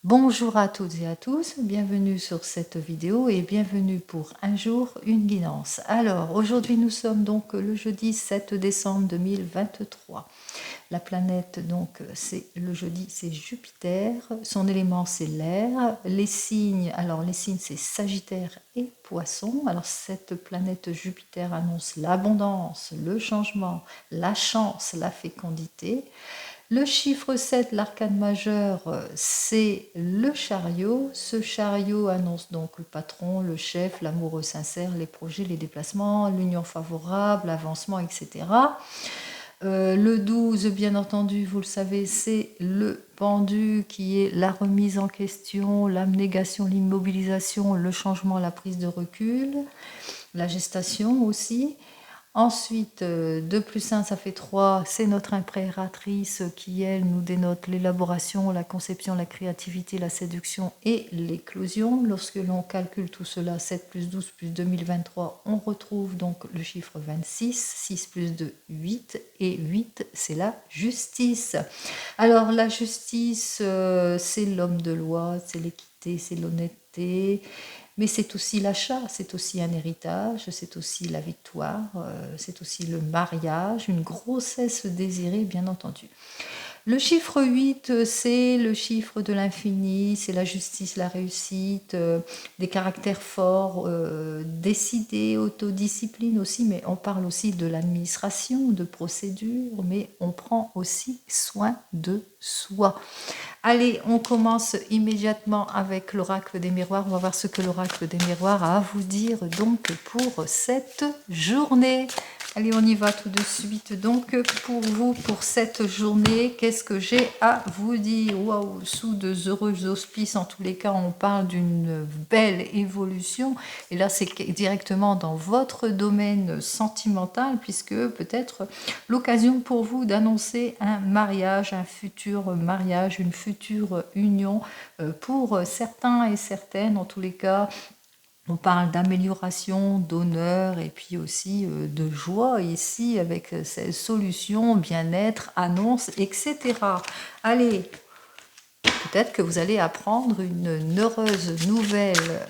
Bonjour à toutes et à tous, bienvenue sur cette vidéo et bienvenue pour un jour, une guidance. Alors aujourd'hui nous sommes donc le jeudi 7 décembre 2023. La planète donc c'est le jeudi, c'est Jupiter, son élément c'est l'air, les signes, alors les signes c'est Sagittaire et Poisson. Alors cette planète Jupiter annonce l'abondance, le changement, la chance, la fécondité. Le chiffre 7, l'arcane majeur, c'est le chariot. Ce chariot annonce donc le patron, le chef, l'amoureux sincère, les projets, les déplacements, l'union favorable, l'avancement, etc. Le 12, bien entendu, vous le savez, c'est le pendu qui est la remise en question, l'abnégation, l'immobilisation, le changement, la prise de recul, la gestation aussi. Ensuite, 2 plus 1, ça fait 3, c'est notre impératrice qui, elle, nous dénote l'élaboration, la conception, la créativité, la séduction et l'éclosion. Lorsque l'on calcule tout cela, 7 plus 12 plus 2023, on retrouve donc le chiffre 26, 6 plus 2, 8, et 8, c'est la justice. Alors, la justice, c'est l'homme de loi, c'est l'équité, c'est l'honnêteté, mais c'est aussi l'achat, c'est aussi un héritage, c'est aussi la victoire, c'est aussi le mariage, une grossesse désirée, bien entendu. Le chiffre 8, c'est le chiffre de l'infini, c'est la justice, la réussite, des caractères forts, décidés, autodiscipline aussi, mais on parle aussi de l'administration, de procédure, mais on prend aussi soin de soi. Allez, on commence immédiatement avec l'oracle des miroirs. On va voir ce que l'oracle des miroirs a à vous dire donc pour cette journée. Allez, on y va tout de suite. Donc, pour vous, pour cette journée, qu'est-ce que j'ai à vous dire? Waouh, sous de heureux auspices, en tous les cas, on parle d'une belle évolution. Et là, c'est directement dans votre domaine sentimental, puisque peut-être l'occasion pour vous d'annoncer un mariage, un futur mariage, une future union pour certains et certaines, en tous les cas. On parle d'amélioration, d'honneur et puis aussi de joie ici avec ces solutions, bien-être, annonces, etc. Allez, peut-être que vous allez apprendre une heureuse nouvelle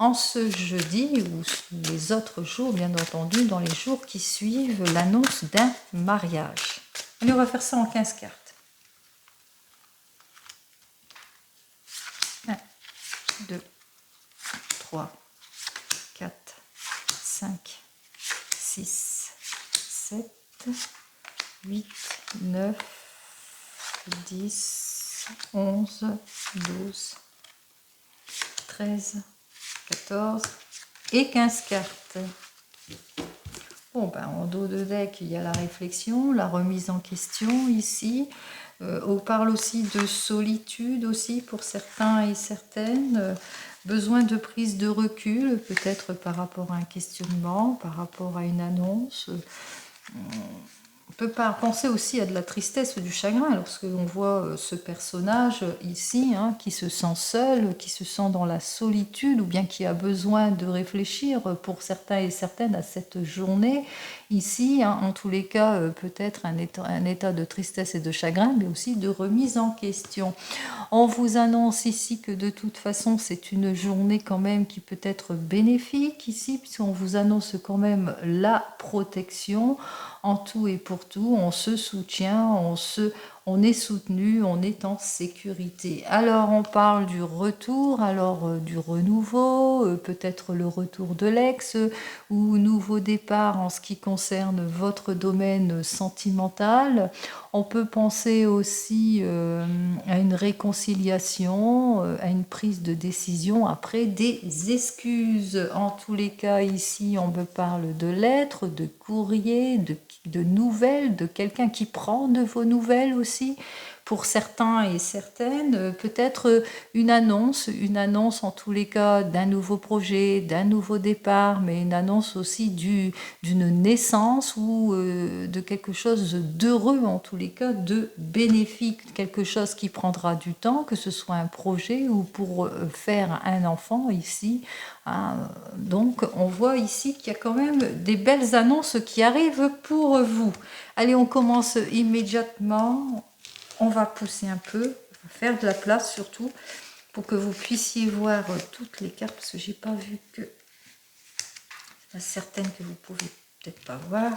en ce jeudi ou les autres jours, bien entendu, dans les jours qui suivent l'annonce d'un mariage. Allez, on va faire ça en 15 cartes. 1, 2, 3, 4, 5, 6, 7, 8, 9, 10, 11, 12, 13, 14 et 15 cartes. Bon, ben, en dos de deck, il y a la réflexion, la remise en question ici. On parle aussi de solitude aussi pour certains et certaines. Besoin de prise de recul, peut-être par rapport à un questionnement, par rapport à une annonce. On peut pas penser aussi à de la tristesse ou du chagrin lorsque l'on voit ce personnage ici, hein, qui se sent seul, qui se sent dans la solitude ou bien qui a besoin de réfléchir pour certains et certaines à cette journée. Ici, hein, en tous les cas, peut-être un état de tristesse et de chagrin, mais aussi de remise en question. On vous annonce ici que de toute façon, c'est une journée quand même qui peut être bénéfique ici, puisqu'on vous annonce quand même la protection. En tout et pour tout, on se soutient, on est soutenu, on est en sécurité. Alors on parle du retour, alors du renouveau, peut-être le retour de l'ex ou nouveau départ en ce qui concerne votre domaine sentimental. On peut penser aussi à une réconciliation, à une prise de décision après des excuses. En tous les cas, ici, on me parle de lettres, de courriers, de nouvelles, de quelqu'un qui prend de vos nouvelles aussi. Pour certains et certaines, peut-être une annonce en tous les cas d'un nouveau projet, d'un nouveau départ, mais une annonce aussi d'une naissance ou de quelque chose d'heureux, en tous les cas de bénéfique, quelque chose qui prendra du temps, que ce soit un projet ou pour faire un enfant ici. Hein. Donc on voit ici qu'il y a quand même des belles annonces qui arrivent pour vous. Allez, on commence immédiatement. On va pousser un peu, faire de la place surtout pour que vous puissiez voir toutes les cartes, parce que j'ai pas vu que... Il y en a certaines que vous pouvez peut-être pas voir.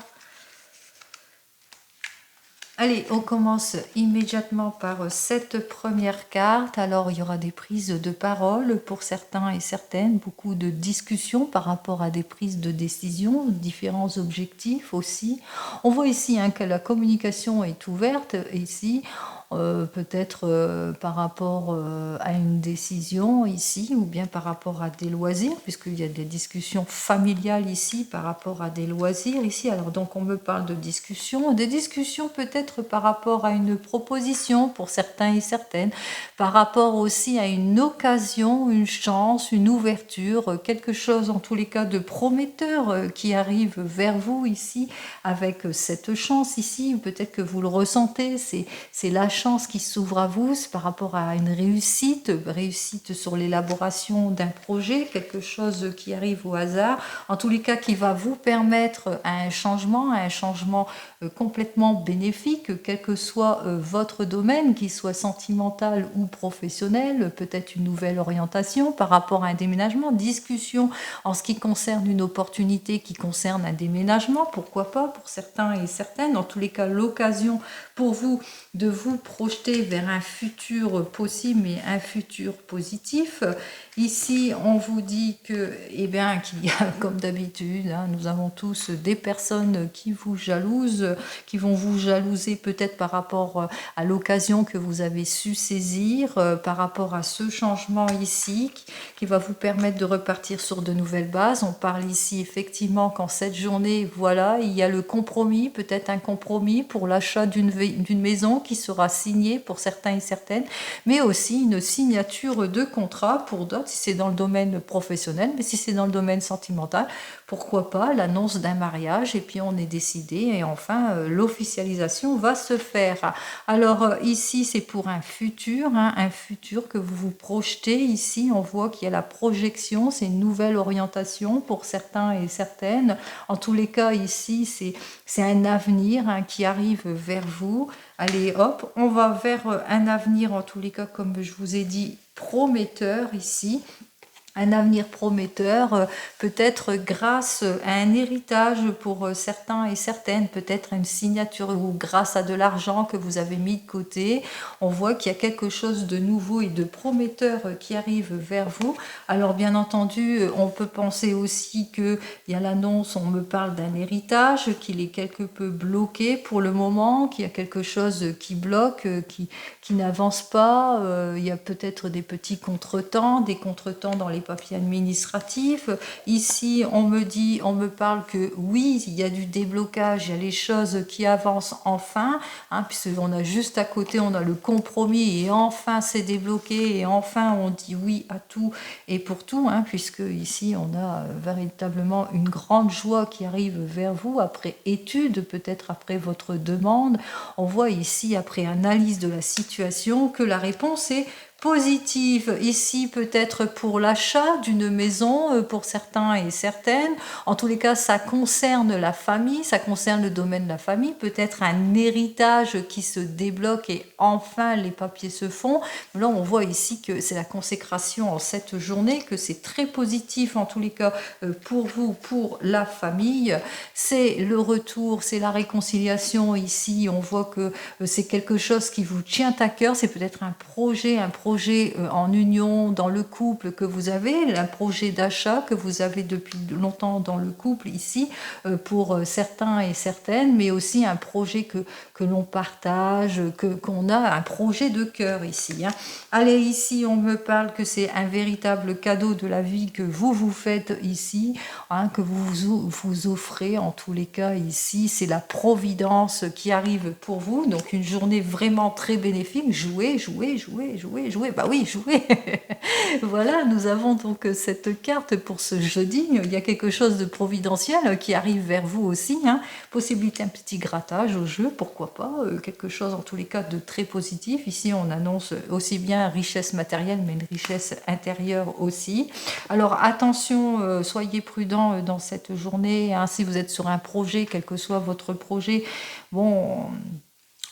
Allez, on commence immédiatement par cette première carte. Alors, il y aura des prises de parole pour certains et certaines, beaucoup de discussions par rapport à des prises de décision, différents objectifs aussi. On voit ici que la communication est ouverte, ici. Peut-être par rapport à une décision ici, ou bien par rapport à des loisirs, puisqu'il y a des discussions familiales ici par rapport à des loisirs ici. Alors donc on me parle de discussions, des discussions peut-être par rapport à une proposition pour certains et certaines, par rapport aussi à une occasion, une chance, une ouverture, quelque chose en tous les cas de prometteur qui arrive vers vous ici, avec cette chance ici, peut-être que vous le ressentez, c'est la chance qui s'ouvre à vous par rapport à une réussite sur l'élaboration d'un projet, quelque chose qui arrive au hasard, en tous les cas qui va vous permettre un changement complètement bénéfique, quel que soit votre domaine, qu'il soit sentimental ou professionnel, peut-être une nouvelle orientation par rapport à un déménagement, discussion en ce qui concerne une opportunité qui concerne un déménagement, pourquoi pas pour certains et certaines, en tous les cas l'occasion pour vous de vous projeter vers un futur possible, mais un futur positif. Ici, on vous dit que, qu'il y a, comme d'habitude, nous avons tous des personnes qui vous jalousent, qui vont vous jalouser peut-être par rapport à l'occasion que vous avez su saisir, par rapport à ce changement ici, qui va vous permettre de repartir sur de nouvelles bases. On parle ici effectivement qu'en cette journée, voilà, il y a le compromis, peut-être un compromis pour l'achat d'une maison qui sera signée pour certains et certaines, mais aussi une signature de contrat pour d'autres, si c'est dans le domaine professionnel, mais si c'est dans le domaine sentimental, pourquoi pas l'annonce d'un mariage, et puis on est décidé, et enfin l'officialisation va se faire. Alors ici c'est pour un futur que vous vous projetez. Ici on voit qu'il y a la projection, c'est une nouvelle orientation pour certains et certaines. En tous les cas ici c'est un avenir qui arrive vers vous. Allez hop, on va vers un avenir en tous les cas, comme je vous ai dit, prometteur ici. Un avenir prometteur, peut-être grâce à un héritage pour certains et certaines, peut-être une signature ou grâce à de l'argent que vous avez mis de côté. On voit qu'il y a quelque chose de nouveau et de prometteur qui arrive vers vous. Alors bien entendu, on peut penser aussi qu'il y a l'annonce, on me parle d'un héritage, qu'il est quelque peu bloqué pour le moment, qu'il y a quelque chose qui bloque, qui n'avance pas. Il y a peut-être des petits contretemps dans les papiers administratifs. Ici, on me parle que oui, il y a du déblocage, il y a les choses qui avancent enfin, puisqu'on a juste à côté, on a le compromis et enfin c'est débloqué et enfin on dit oui à tout et pour tout, puisque ici on a véritablement une grande joie qui arrive vers vous après étude, peut-être après votre demande. On voit ici, après analyse de la situation, que la réponse est positive. Ici, peut-être pour l'achat d'une maison, pour certains et certaines. En tous les cas, ça concerne la famille, ça concerne le domaine de la famille. Peut-être un héritage qui se débloque et enfin les papiers se font. Là, on voit ici que c'est la consécration en cette journée, que c'est très positif en tous les cas pour vous, pour la famille. C'est le retour, c'est la réconciliation ici. On voit que c'est quelque chose qui vous tient à cœur. C'est peut-être un projet en union dans le couple que vous avez, un projet d'achat que vous avez depuis longtemps dans le couple ici, pour certains et certaines, mais aussi un projet que l'on partage, qu'on a, un projet de cœur ici. Allez, ici, on me parle que c'est un véritable cadeau de la vie que vous vous faites ici, que vous offrez en tous les cas ici. C'est la providence qui arrive pour vous, donc une journée vraiment très bénéfique. Jouez. Bah oui, jouez. Voilà, nous avons donc cette carte pour ce jeudi. Il y a quelque chose de providentiel qui arrive vers vous aussi. Possibilité un petit grattage au jeu, pourquoi pas. Quelque chose en tous les cas de très positif. Ici, on annonce aussi bien richesse matérielle, mais une richesse intérieure aussi. Alors attention, soyez prudents dans cette journée. Si vous êtes sur un projet, quel que soit votre projet, bon...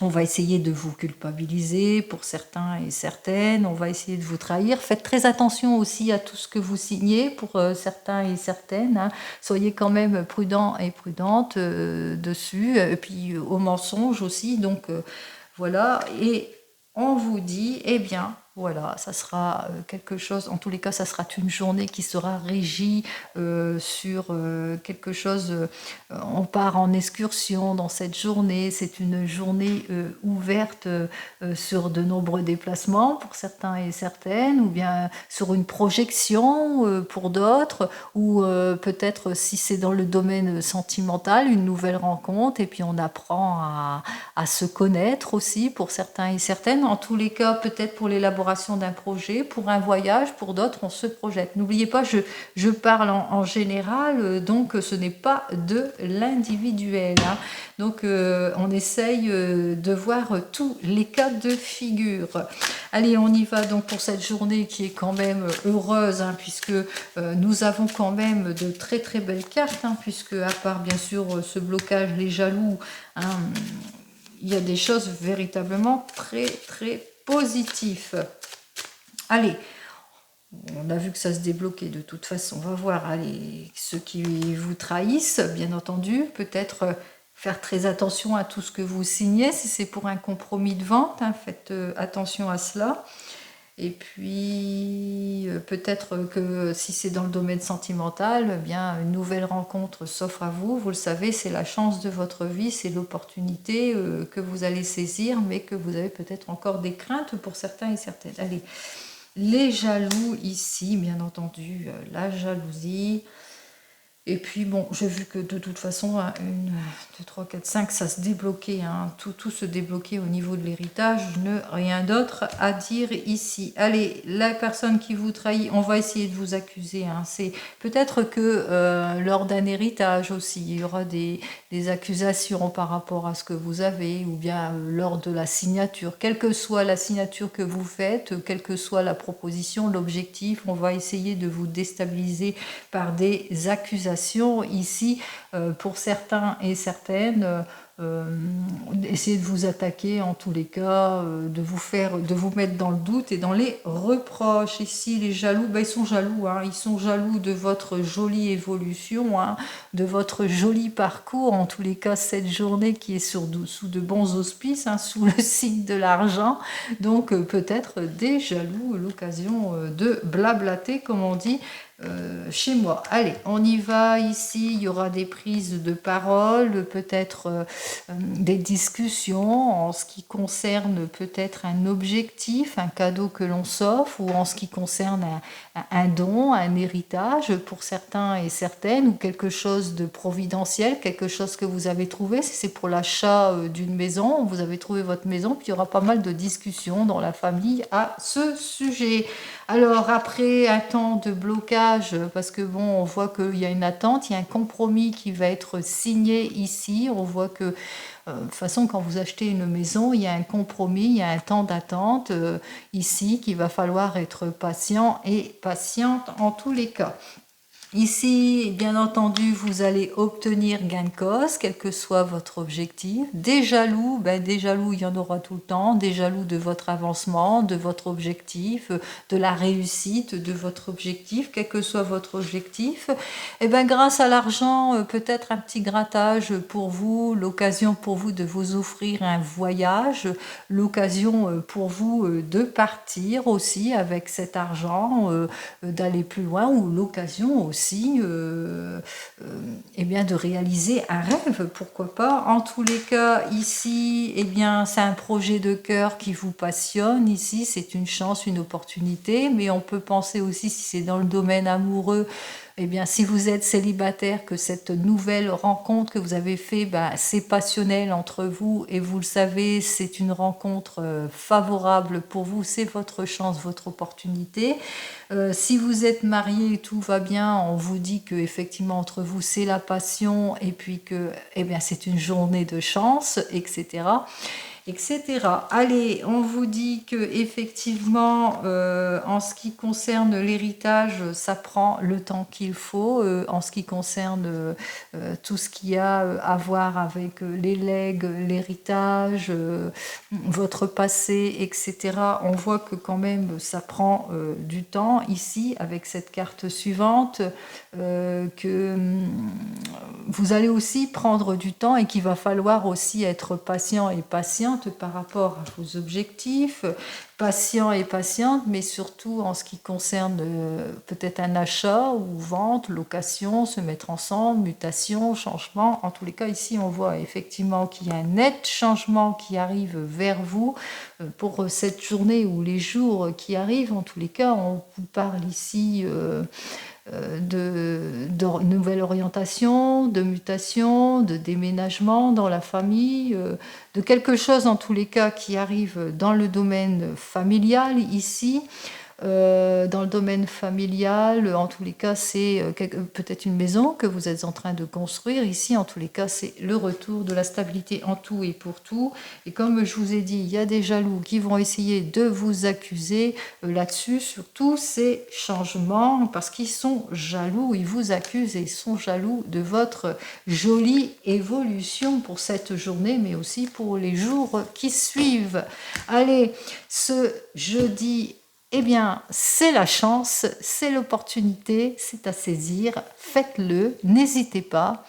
On va essayer de vous culpabiliser pour certains et certaines, on va essayer de vous trahir. Faites très attention aussi à tout ce que vous signez pour certains et certaines, hein. Soyez quand même prudents et prudentes dessus, et puis aux mensonges aussi. Donc voilà, et on vous dit, eh bien, voilà, ça sera quelque chose, en tous les cas, ça sera une journée qui sera régie sur quelque chose, on part en excursion dans cette journée, c'est une journée ouverte sur de nombreux déplacements pour certains et certaines, ou bien sur une projection pour d'autres, ou peut-être si c'est dans le domaine sentimental, une nouvelle rencontre, et puis on apprend à se connaître aussi pour certains et certaines. En tous les cas, peut-être pour l'élaboration d'un projet, pour un voyage, pour d'autres, on se projette. N'oubliez pas, je parle en général, donc ce n'est pas de l'individuel, hein. Donc on essaye de voir tous les cas de figure. Allez, on y va donc pour cette journée qui est quand même heureuse, hein, puisque nous avons quand même de très très belles cartes, hein, puisque à part bien sûr ce blocage, les jaloux, hein, il y a des choses véritablement très très positives. Allez, on a vu que ça se débloquait de toute façon. On va voir, allez, ceux qui vous trahissent, bien entendu, peut-être faire très attention à tout ce que vous signez. Si c'est pour un compromis de vente, hein, faites attention à cela. Et puis, peut-être que si c'est dans le domaine sentimental, eh bien, une nouvelle rencontre s'offre à vous. Vous le savez, c'est la chance de votre vie, c'est l'opportunité que vous allez saisir, mais que vous avez peut-être encore des craintes pour certains et certaines. Allez, les jaloux ici, bien entendu, la jalousie. Et puis bon, j'ai vu que de toute façon, 1, 2, 3, 4, 5, ça se débloquait, hein, tout se débloquait au niveau de l'héritage. Je n'ai rien d'autre à dire ici. Allez, la personne qui vous trahit, on va essayer de vous accuser, hein. C'est peut-être que lors d'un héritage aussi, il y aura des accusations par rapport à ce que vous avez, ou bien lors de la signature. Quelle que soit la signature que vous faites, quelle que soit la proposition, l'objectif, on va essayer de vous déstabiliser par des accusations ici pour certains et certaines. Essayez de vous attaquer en tous les cas, de vous mettre dans le doute et dans les reproches. Ici, les jaloux, ben, ils sont jaloux, hein, ils sont jaloux de votre jolie évolution, hein, de votre joli parcours. En tous les cas, cette journée qui est sous de bons auspices, hein, sous le signe de l'argent. Donc peut-être des jaloux, l'occasion de blablater, comme on dit. Chez moi. Allez, on y va ici, il y aura des prises de parole, peut-être des discussions en ce qui concerne peut-être un objectif, un cadeau que l'on s'offre, ou en ce qui concerne un don, un héritage pour certains et certaines, ou quelque chose de providentiel, quelque chose que vous avez trouvé. Si c'est pour l'achat d'une maison, vous avez trouvé votre maison, puis il y aura pas mal de discussions dans la famille à ce sujet. Alors après un temps de blocage, parce que bon, on voit qu'il y a une attente, il y a un compromis qui va être signé ici. On voit que de toute façon, quand vous achetez une maison, il y a un compromis, il y a un temps d'attente ici qu'il va falloir être patient et patiente en tous les cas. Ici, bien entendu, vous allez obtenir gain de cause, quel que soit votre objectif. Des jaloux, il y en aura tout le temps. Des jaloux de votre avancement, de votre objectif, de la réussite de votre objectif, quel que soit votre objectif. Et grâce à l'argent, peut-être un petit grattage pour vous, l'occasion pour vous de vous offrir un voyage, l'occasion pour vous de partir aussi avec cet argent, d'aller plus loin, ou l'occasion aussi de réaliser un rêve, pourquoi pas. En tous les cas, ici, c'est un projet de cœur qui vous passionne. Ici, c'est une chance, une opportunité, mais on peut penser aussi, si c'est dans le domaine amoureux, si vous êtes célibataire, que cette nouvelle rencontre que vous avez faite, c'est passionnel entre vous, et vous le savez, c'est une rencontre favorable pour vous, c'est votre chance, votre opportunité. Si vous êtes marié, tout va bien, on vous dit que effectivement entre vous c'est la passion, et puis que c'est une journée de chance, etc. etc. Allez, on vous dit que effectivement, en ce qui concerne l'héritage, ça prend le temps qu'il faut. En ce qui concerne tout ce qui a à voir avec les legs, l'héritage, votre passé, etc. On voit que quand même ça prend du temps ici avec cette carte suivante, que vous allez aussi prendre du temps et qu'il va falloir aussi être patient et patiente par rapport à vos objectifs, patient et patiente, mais surtout en ce qui concerne peut-être un achat ou vente, location, se mettre ensemble, mutation, changement. En tous les cas, ici, on voit effectivement qu'il y a un net changement qui arrive vers vous pour cette journée ou les jours qui arrivent. En tous les cas, on vous parle ici de nouvelle orientation, de mutation, de déménagement dans la famille, de quelque chose en tous les cas qui arrive dans le domaine familial ici. Dans le domaine familial, en tous les cas, c'est peut-être une maison que vous êtes en train de construire. Ici, en tous les cas, c'est le retour de la stabilité en tout et pour tout. Et comme je vous ai dit, il y a des jaloux qui vont essayer de vous accuser là-dessus, sur tous ces changements, parce qu'ils sont jaloux, ils vous accusent et ils sont jaloux de votre jolie évolution pour cette journée, mais aussi pour les jours qui suivent. Allez, ce jeudi, eh bien, c'est la chance, c'est l'opportunité, c'est à saisir. Faites-le, n'hésitez pas.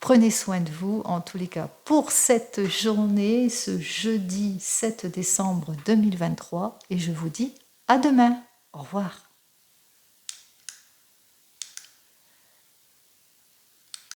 Prenez soin de vous, en tous les cas, pour cette journée, ce jeudi 7 décembre 2023. Et je vous dis à demain. Au revoir.